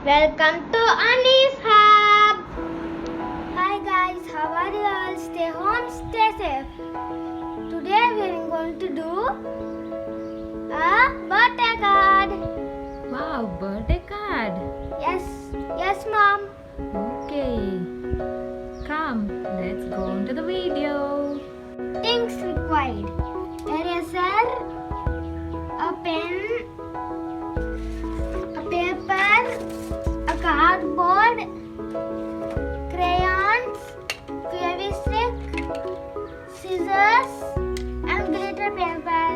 Welcome to Annie's Hub. Hi guys, how are you all? Stay home, stay safe. Today we are going to do a birthday card. Wow, birthday card. Yes mom. Okay. Come, let's go into the video. Things required: eraser, a pen, a paper, a cardboard, crayons, fevistick, scissors, and glitter paper.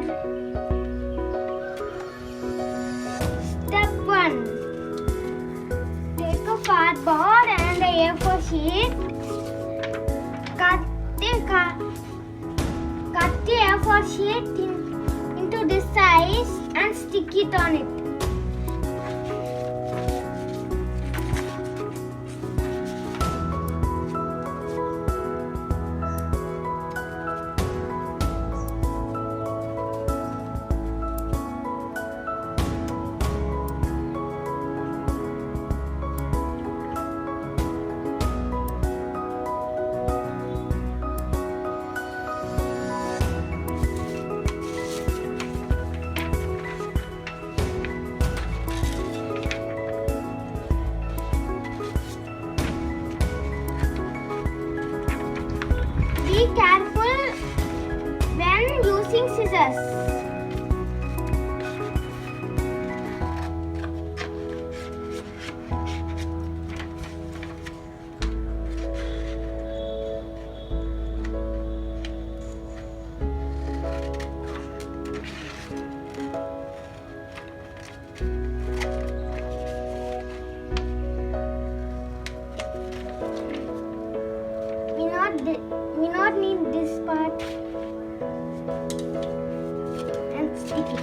Step 1. Take a cardboard and a A4 sheet. Cut the A4 sheet into this size and stick it on it. Be careful when using scissors. We not need this part and stick it.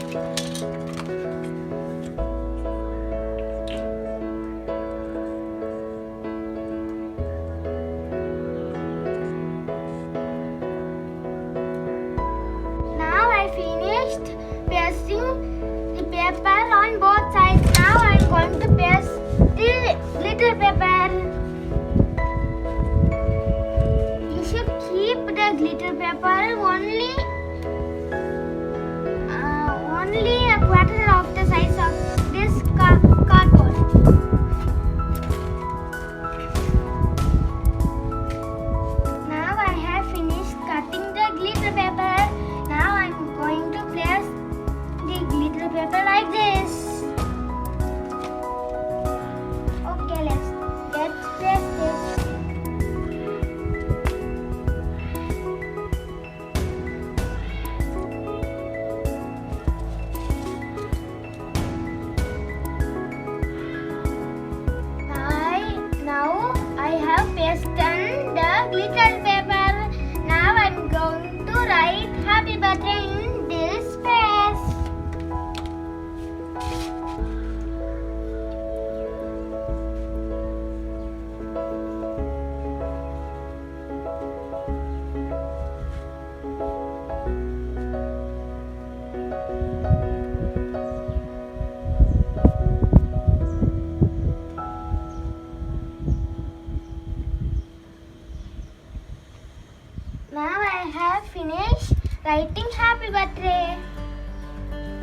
Now I finished pasting the paper on both sides. Now I am going to paste the glitter paper. Keep the glitter paper only a quarter of the size of this cardboard. Now I have finished cutting the glitter paper. Now I am going to place the glitter paper like this. Okay, let's place this. I have pasted the glitter paper. Now I am going to write happy birthday in this space. Now I have finished writing happy birthday.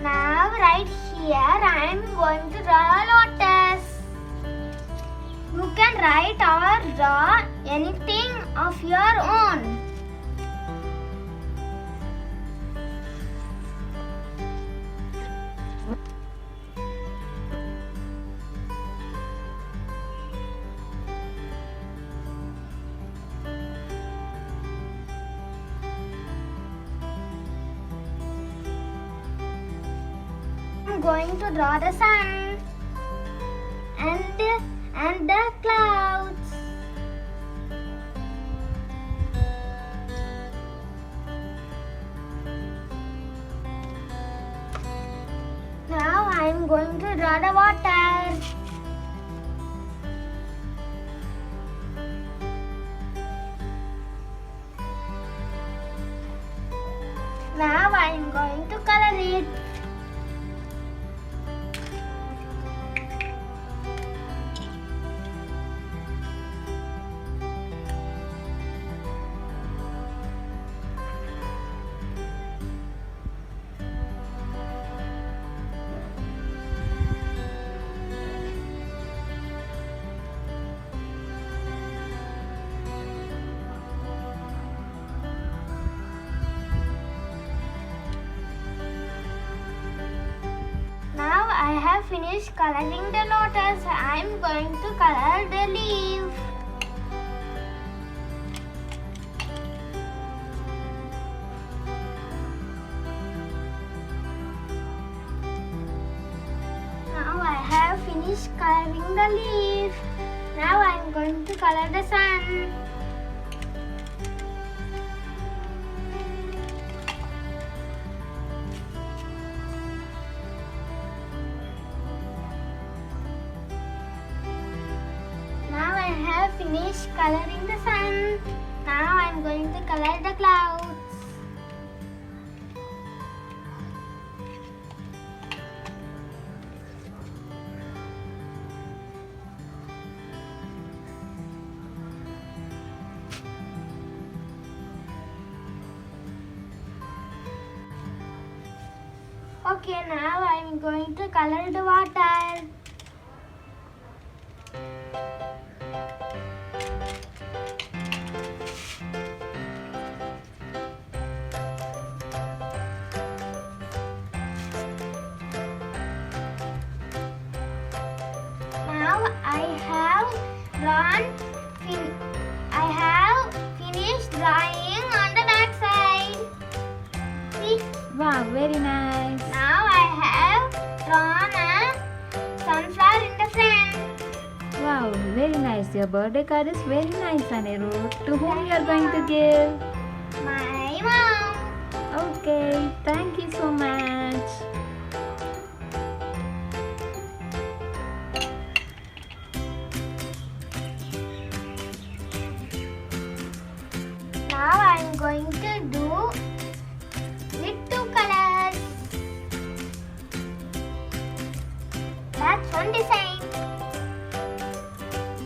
Now right here I am going to draw a lotus. You can write or draw anything of your own. I'm going to draw the sun and the clouds. Now I'm going to draw the water. Now I'm going to color it. finished coloring the lotus. I'm going to color the leaf. Now I have finished coloring the leaf. Now I'm going to color the sun. Now I have finished coloring the sun. Now I'm going to color the clouds. Okay, now I'm going to color the water. Now I have finished drawing on the back side. See? Wow, very nice. Now I have drawn a sunflower in the front. Wow, very nice. Your birthday card is very nice, Aniru. To whom you are going to give? My mom. Okay, thank you so much. Now I'm going to do with two colors. That's one design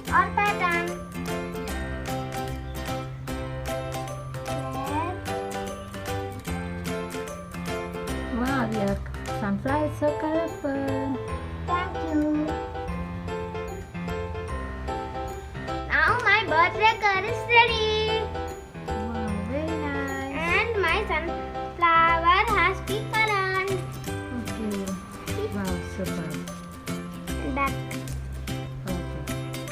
or pattern. Wow, your sunflower is so colorful. Thank you. Now my birthday card is ready. Wow, very nice. And my sunflower has been colored. Okay. Wow, super. Back. Okay.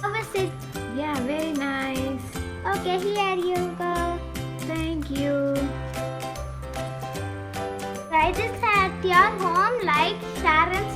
How was it? Yeah, very nice. Okay, here you go. Thank you. Try this at your home, like, share and